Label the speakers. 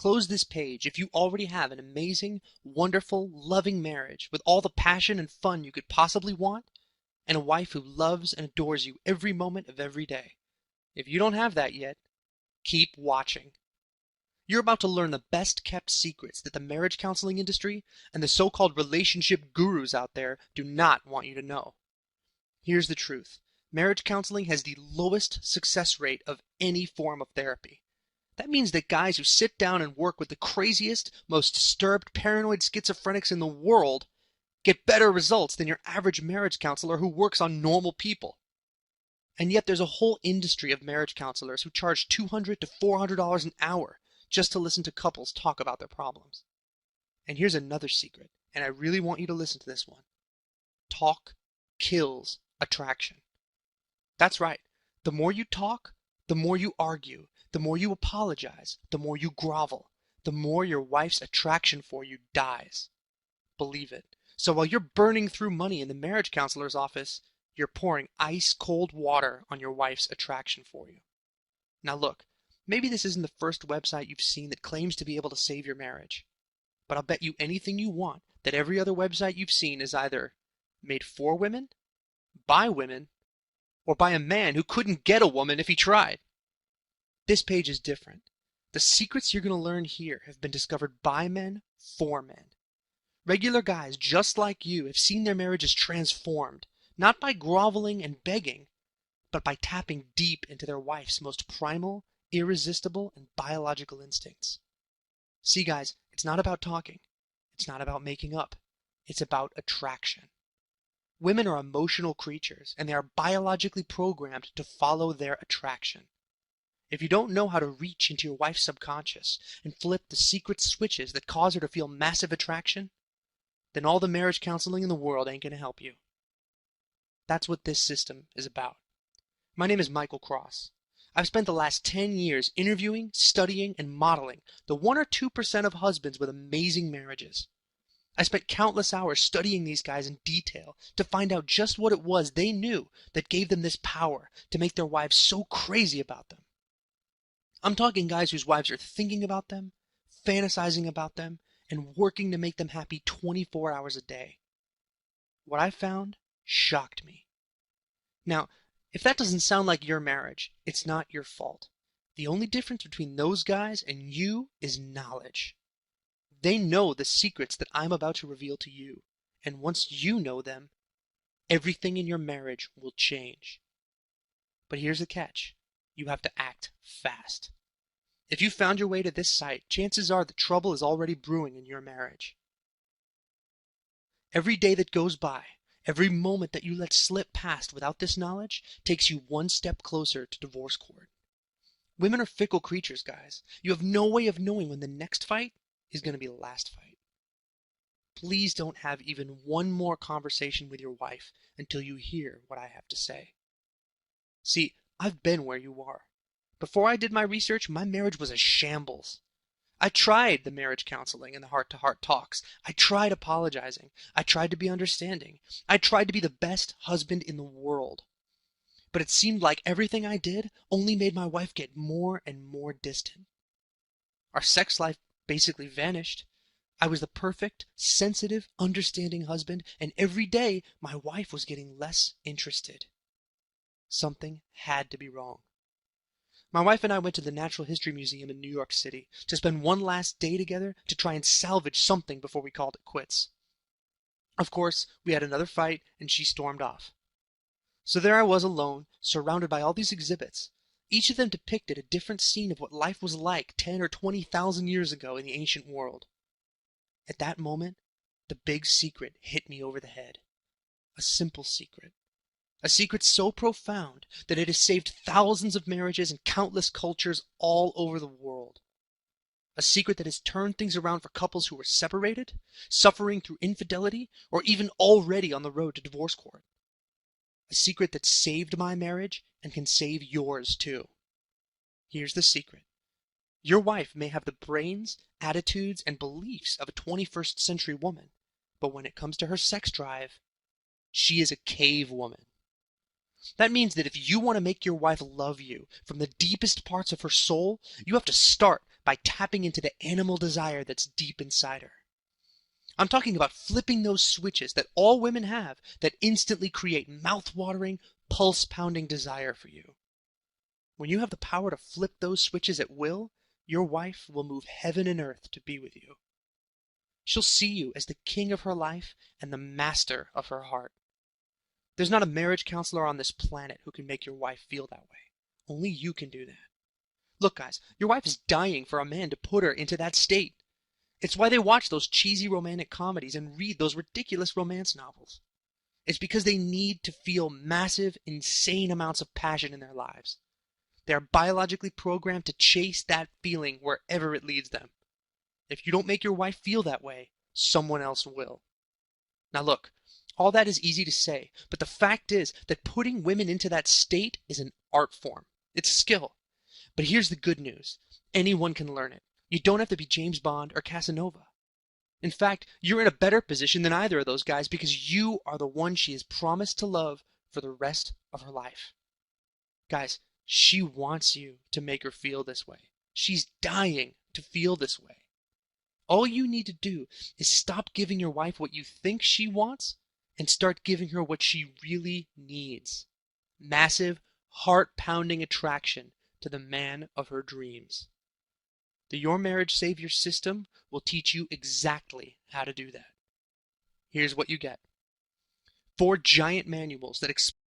Speaker 1: Close this page if you already have an amazing, wonderful, loving marriage with all the passion and fun you could possibly want, and a wife who loves and adores you every moment of every day. If you don't have that yet, keep watching. You're about to learn the best-kept secrets that the marriage counseling industry and the so-called relationship gurus out there do not want you to know. Here's the truth. Marriage counseling has the lowest success rate of any form of therapy. That means that guys who sit down and work with the craziest, most disturbed, paranoid schizophrenics in the world get better results than your average marriage counselor who works on normal people. And yet there's a whole industry of marriage counselors who charge $200 to $400 an hour just to listen to couples talk about their problems. And here's another secret, and I really want you to listen to this one. Talk kills attraction. That's right. The more you talk, the more you argue, the more you apologize, the more you grovel, the more your wife's attraction for you dies. Believe it. So while you're burning through money in the marriage counselor's office, you're pouring ice cold water on your wife's attraction for you. Now look, maybe this isn't the first website you've seen that claims to be able to save your marriage. But I'll bet you anything you want that every other website you've seen is either made for women, by women, or by a man who couldn't get a woman if he tried. This page is different. The secrets you're going to learn here have been discovered by men for men. Regular guys just like you have seen their marriages transformed, not by groveling and begging, but by tapping deep into their wife's most primal, irresistible, and biological instincts. See, guys, it's not about talking. It's not about making up. It's about attraction. Women are emotional creatures, and they are biologically programmed to follow their attraction. If you don't know how to reach into your wife's subconscious and flip the secret switches that cause her to feel massive attraction, then all the marriage counseling in the world ain't going to help you. That's what this system is about. My name is Michael Cross. I've spent the last 10 years interviewing, studying, and modeling the 1 or 2% of husbands with amazing marriages. I spent countless hours studying these guys in detail to find out just what it was they knew that gave them this power to make their wives so crazy about them. I'm talking guys whose wives are thinking about them, fantasizing about them, and working to make them happy 24 hours a day. What I found shocked me. Now, if that doesn't sound like your marriage, it's not your fault. The only difference between those guys and you is knowledge. They know the secrets that I'm about to reveal to you, and once you know them, everything in your marriage will change. But here's the catch. You have to act fast. If you found your way to this site, chances are the trouble is already brewing in your marriage. Every day that goes by, every moment that you let slip past without this knowledge takes you one step closer to divorce court. Women are fickle creatures, guys. You have no way of knowing when the next fight is going to be the last fight. Please don't have even one more conversation with your wife until you hear what I have to say. See, I've been where you are. Before I did my research, my marriage was a shambles. I tried the marriage counseling and the heart-to-heart talks. I tried apologizing. I tried to be understanding. I tried to be the best husband in the world. But it seemed like everything I did only made my wife get more and more distant. Our sex life basically vanished. I was the perfect, sensitive, understanding husband, and every day my wife was getting less interested. Something had to be wrong. My wife and I went to the Natural History Museum in New York City to spend one last day together to try and salvage something before we called it quits. Of course, we had another fight and she stormed off. So there I was alone, surrounded by all these exhibits. Each of them depicted a different scene of what life was like 10 or 20,000 years ago in the ancient world. At that moment, the big secret hit me over the head. A simple secret. A secret so profound that it has saved thousands of marriages and countless cultures all over the world. A secret that has turned things around for couples who were separated, suffering through infidelity, or even already on the road to divorce court. A secret that saved my marriage and can save yours too. Here's the secret. Your wife may have the brains, attitudes, and beliefs of a 21st century woman, but when it comes to her sex drive, she is a cave woman. That means that if you want to make your wife love you from the deepest parts of her soul, you have to start by tapping into the animal desire that's deep inside her. I'm talking about flipping those switches that all women have that instantly create mouth-watering, pulse-pounding desire for you. When you have the power to flip those switches at will, your wife will move heaven and earth to be with you. She'll see you as the king of her life and the master of her heart. There's not a marriage counselor on this planet who can make your wife feel that way. Only you can do that. Look, guys, your wife is dying for a man to put her into that state. It's why they watch those cheesy romantic comedies and read those ridiculous romance novels. It's because they need to feel massive, insane amounts of passion in their lives. They are biologically programmed to chase that feeling wherever it leads them. If you don't make your wife feel that way, someone else will. Now look, all that is easy to say, but the fact is that putting women into that state is an art form. It's a skill. But here's the good news. Anyone can learn it. You don't have to be James Bond or Casanova. In fact, you're in a better position than either of those guys because you are the one she has promised to love for the rest of her life. Guys, she wants you to make her feel this way. She's dying to feel this way. All you need to do is stop giving your wife what you think she wants and start giving her what she really needs. Massive, heart-pounding attraction to the man of her dreams. The Your Marriage Savior system will teach you exactly how to do that. Here's what you get. 4 giant manuals that explain